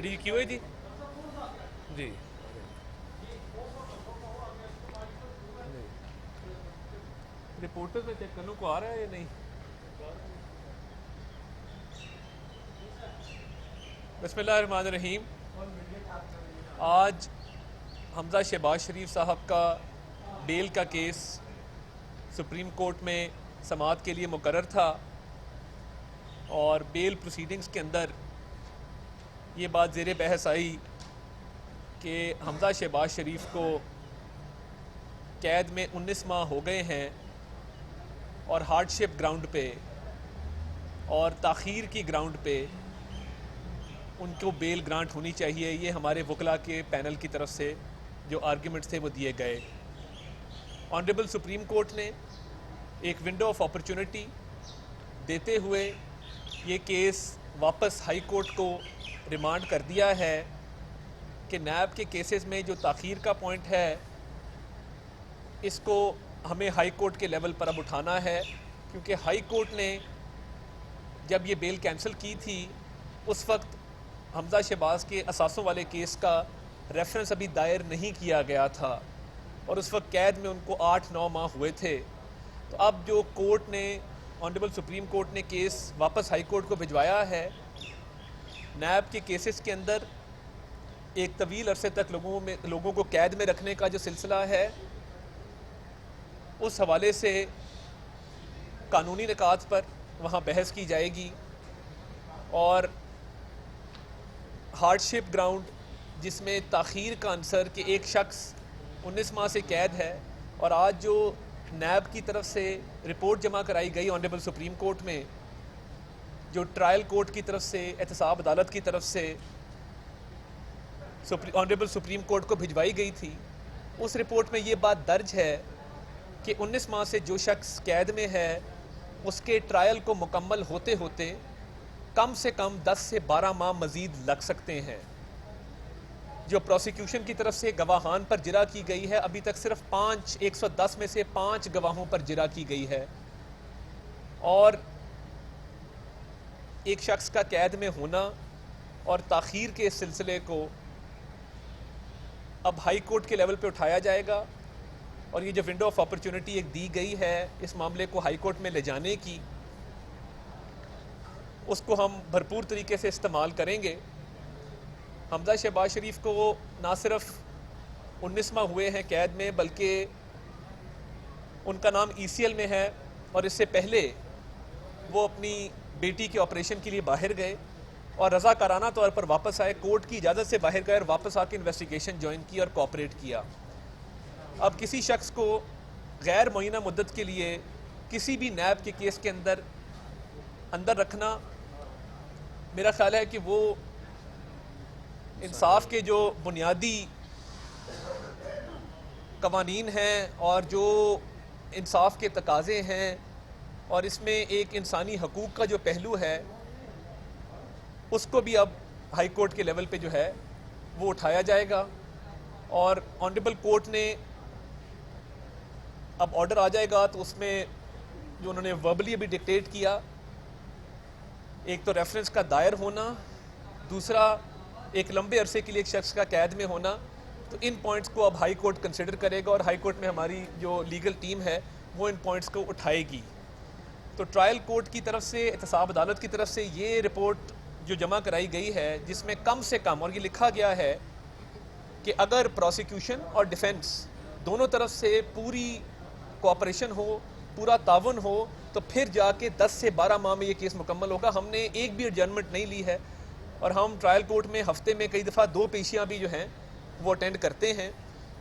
D Q है जी जी reporters में check करने को आ रहा है या नहीं। बिस्मिल्लाहिर्रहमानिर्रहीम। आज हमजा शहबाज शरीफ साहब का बेल का केस सुप्रीम कोर्ट में समाअत के लिए मुकर्रर था और बेल प्रोसीडिंग्स के अंदर ये बात ज़ेर बहस आई कि हमजा शहबाज शरीफ को कैद में 19 माह हो गए हैं और हार्डशिप ग्राउंड पे और ताख़ीर की ग्राउंड पे उनको बेल ग्रांट होनी चाहिए। ये हमारे वकला के पैनल की तरफ से जो आर्ग्यूमेंट्स थे वो दिए गए। ऑनरेबल सुप्रीम कोर्ट ने एक विंडो ऑफ अपॉर्चुनिटी देते हुए ये केस वापस हाई कोर्ट को रिमांड कर दिया है कि नैब के केसेस में जो ताख़ीर का पॉइंट है इसको हमें हाई कोर्ट के लेवल पर अब उठाना है, क्योंकि हाई कोर्ट ने जब ये बेल कैंसिल की थी उस वक्त हमजा शहबाज के असासों वाले केस का रेफरेंस अभी दायर नहीं किया गया था और उस वक्त कैद में उनको 8-9 माह हुए थे। तो अब जो कोर्ट ने, ऑनरेबल सुप्रीम कोर्ट ने केस वापस हाई कोर्ट को भिजवाया है। नैब के केसेस के अंदर एक तवील अरसे तक लोगों को कैद में रखने का जो सिलसिला है उस हवाले से कानूनी निकात पर वहाँ बहस की जाएगी और हार्डशिप ग्राउंड जिसमें ताख़ीर का आंसर कि एक शख्स 19 माह से कैद है और आज जो नैब की तरफ से रिपोर्ट जमा कराई गई ऑनरेबल सुप्रीम कोर्ट में, जो ट्रायल कोर्ट की तरफ से, एहतसाब अदालत की तरफ से ऑनरेबल सुप्रीम कोर्ट को भिजवाई गई थी, उस रिपोर्ट में ये बात दर्ज है कि 19 माह से जो शख्स कैद में है उसके ट्रायल को मुकम्मल होते होते कम से कम 10 से 12 माह मज़ीद लग सकते हैं। जो प्रोसिक्यूशन की तरफ से गवाहान पर जिरा की गई है, अभी तक सिर्फ 110 में से 5 गवाहों पर जिरा की गई है और एक शख्स का कैद में होना और ताख़ीर के सिलसिले को अब हाई कोर्ट के लेवल पे उठाया जाएगा और ये जो विंडो ऑफ अपॉर्चुनिटी एक दी गई है इस मामले को हाई कोर्ट में ले जाने की, उसको हम भरपूर तरीके से इस्तेमाल करेंगे। हमजा शहबाज शरीफ को ना सिर्फ 19 माह हुए हैं कैद में, बल्कि उनका नाम ECL में है और इससे पहले वो अपनी बेटी के ऑपरेशन के लिए बाहर गए और रज़ाकाराना तौर पर वापस आए, कोर्ट की इजाज़त से बाहर गए और वापस आके इन्वेस्टिगेशन ज्वाइन की और कोऑपरेट किया। अब किसी शख्स को गैर मुअय्यना मुद्दत के लिए किसी भी नैब के केस के अंदर रखना, मेरा ख्याल है कि वो इंसाफ के जो बुनियादी कवानीन हैं और जो इंसाफ के तकाज़े हैं और इसमें एक इंसानी हकूक़ का जो पहलू है उसको भी अब हाई कोर्ट के लेवल पे जो है वो उठाया जाएगा और ऑनरेबल कोर्ट ने अब ऑर्डर आ जाएगा तो उसमें जो उन्होंने वर्बली अभी डिक्टेट किया, एक तो रेफरेंस का दायर होना, दूसरा एक लंबे अरसे के लिए एक शख्स का कैद में होना, तो इन पॉइंट्स को अब हाई कोर्ट कंसिडर करेगा और हाई कोर्ट में हमारी जो लीगल टीम है वो इन पॉइंट्स को उठाएगी। तो ट्रायल कोर्ट की तरफ से, एहतसाब अदालत की तरफ से ये रिपोर्ट जो जमा कराई गई है जिसमें कम से कम, और ये लिखा गया है कि अगर प्रोसिक्यूशन और डिफेंस दोनों तरफ से पूरी कोऑपरेशन हो, पूरा तावन हो, तो फिर जाके 10 से 12 माह में ये केस मुकम्मल होगा। हमने एक भी एडजर्नमेंट नहीं ली है और हम ट्रायल कोर्ट में हफ्ते में कई दफ़ा 2 पेशियाँ भी जो हैं वो अटेंड करते हैं।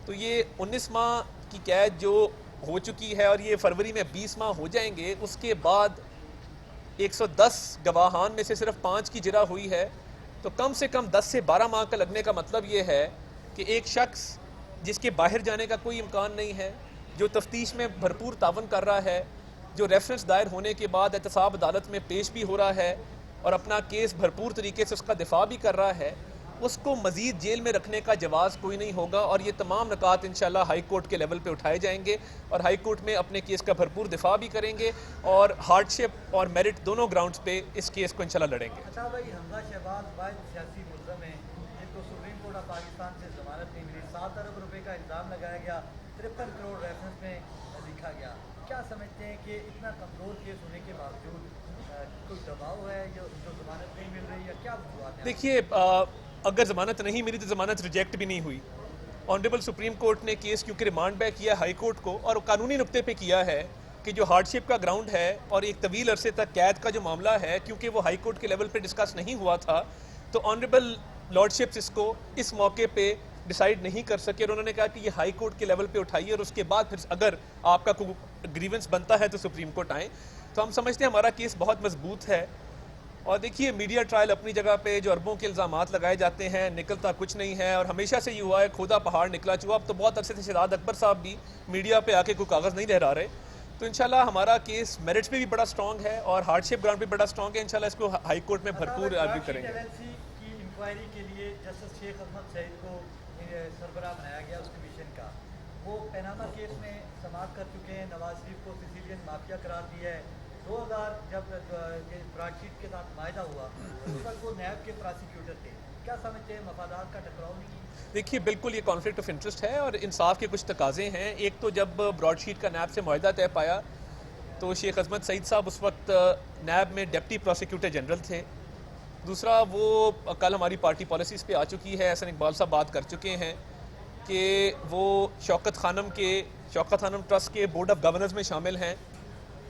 तो ये 19 माह की कैद जो हो चुकी है और ये फरवरी में 20 माह हो जाएंगे, उसके बाद 110 गवाहान में से सिर्फ 5 की जिरा हुई है, तो कम से कम 10 से 12 माह का लगने का मतलब ये है कि एक शख्स जिसके बाहर जाने का कोई इम्कान नहीं है, जो तफ्तीश में भरपूर तावन कर रहा है, जो रेफरेंस दायर होने के बाद एहतसाब अदालत में पेश भी हो रहा है और अपना केस भरपूर तरीके से उसका दिफा भी कर रहा है, उसको मज़ीद जेल में रखने का जवाज़ कोई नहीं होगा और ये तमाम नकात इंशाल्लाह हाई कोर्ट के लेवल पे उठाए जाएंगे और हाई कोर्ट में अपने केस का भरपूर दिफा भी करेंगे और हार्डशिप और मेरिट दोनों ग्राउंड्स पे इस केस को इंशाल्लाह लड़ेंगे। अच्छा भाई, हमजा शहबाज वाहिद सियासी मुल्ज़म है, गुना पाकिस्तान से जमानत नहीं मिली, 7 अरब रुपए का इल्ज़ाम लगाया गया, 53 करोड़ रेफरेंस में लिखा गया। क्या समझते हैं कि इतना कमज़ोर केस होने के बावजूद कोई दबाव है या जो जमानत नहीं मिल रही, या क्या वजूहत है? देखिए, अगर ज़मानत नहीं मिली तो ज़मानत रिजेक्ट भी नहीं हुई। ऑनरेबल सुप्रीम कोर्ट ने केस क्योंकि रिमांड बैक किया हाई कोर्ट को, और कानूनी नुक्ते पे किया है कि जो हार्डशिप का ग्राउंड है और एक तवील अरसे तक कैद का जो मामला है, क्योंकि वो हाई कोर्ट के लेवल पे डिस्कस नहीं हुआ था, तो ऑनरेबल लॉर्डशिप्स इसको इस मौके पे डिसाइड नहीं कर सके, और उन्होंने कहा कि ये हाई कोर्ट के लेवल पे उठाइए और उसके बाद फिर अगर आपका कोई ग्रीवेंस बनता है तो सुप्रीम कोर्ट आए। तो हम समझते हैं हमारा केस बहुत मजबूत है। और देखिए, मीडिया ट्रायल अपनी जगह पे जो अरबों के इल्ज़ामात लगाए जाते हैं, निकलता कुछ नहीं है, और हमेशा से ये हुआ है खुदा पहाड़ निकला चूहा। अब तो बहुत अरसे से शहजाद अकबर साहब भी मीडिया पे आके कोई कागज़ नहीं लहरा रहे। तो इंशाल्लाह हमारा केस मेरिट्स पे भी बड़ा स्ट्रॉन्ग है और हार्डशिप ग्राउंड पे बड़ा स्ट्रॉन्ग है। इंशाल्लाह इसको हाई कोर्ट में भरपूर आर्ग्यू करेंगे। एलएलसी की इंक्वायरी के लिए जस्टिस शेख अहमद सईद को सरबराह बनाया गया उस कमीशन का। वो पैनामा केस में समाप्त कर चुके हैं, नवाज शरीफ को सिसिलियन माफिया करार दिया है। 2000 जब ब्राडशीट के साथ मायदा हुआ उस वक्त वो नैब के प्रोसिक्यूटर थे। क्या समझते हैं, मफादात का टकराव नहीं? देखिए, बिल्कुल ये कॉन्फ्लिक्ट ऑफ इंटरेस्ट है और इंसाफ के कुछ तकाजे हैं। एक तो जब ब्रॉडशीट का नैब से मुआहदा तय पाया तो शेख अजमत सईद साहब उस वक्त नैब में डिप्टी प्रोसिक्यूटर जनरल थे। दूसरा, वो कल हमारी पार्टी पॉलिसीज़ पे आ चुकी है, एहसन इकबाल साहब बात कर चुके हैं कि वो शौकत खानम ट्रस्ट के बोर्ड ऑफ गवर्नर्स में शामिल हैं,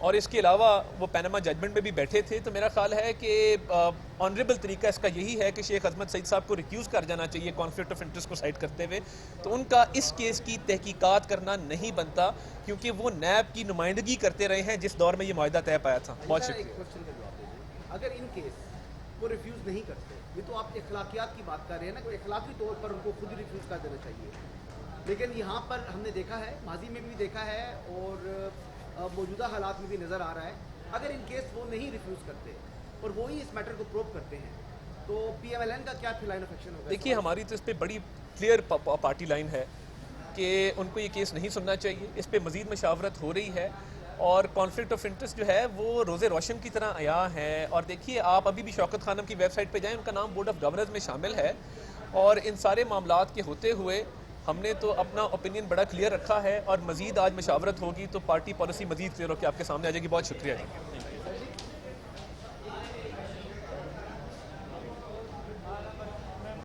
और इसके अलावा वो पैनामा जजमेंट में भी बैठे थे। तो मेरा ख्याल है कि ऑनरेबल तरीका इसका यही है कि शेख अजमत सईद साहब को रिक्यूज़ कर जाना चाहिए कॉन्फ्लिक्ट ऑफ इंटरेस्ट को साइड करते हुए। तो उनका इस केस की तहकीकात करना नहीं बनता, क्योंकि वो नैब की नुमाइंदगी करते रहे हैं जिस दौर में ये मुआहदा तय पाया था। बहुत शुक्रिया। एक क्वेश्चन का जवाब दीजिए, अगर इन केस वो रिफ्यूज़ नहीं करते, ये तो आप अखलाकियात की बात कर रहे हैं ना, कोई अखलाकी तौर पर उनको खुद रिफ्यूज़ कर देना चाहिए, लेकिन यहाँ पर हमने देखा है, माजी में भी देखा है और मौजूदा हालात में भी नज़र आ रहा है, अगर इन केस वो नहीं रिफ्यूज़ करते और वो ही इस मैटर को प्रूव करते हैं तो PMLN का क्या लाइन ऑफ एक्शन होगा? देखिए, हमारी तो इस पर बड़ी क्लियर पार्टी लाइन है कि उनको ये केस नहीं सुनना चाहिए। इस पर मज़ीद मशावरत हो रही है और कॉन्फ्लिक्ट ऑफ इंटरेस्ट जो है वो रोज़े रोशन की तरह आया है। और देखिए, आप अभी भी शौकत खानम की वेबसाइट पे जाएं, उनका नाम बोर्ड ऑफ गवर्नर्स में शामिल है। और इन सारे मामलात के होते हुए हमने तो अपना ओपिनियन बड़ा क्लियर रखा है, और मज़ीद आज मशावरत होगी तो पार्टी पॉलिसी मज़ीद क्लियर होकर आपके सामने आ जाएगी। बहुत शुक्रिया जी।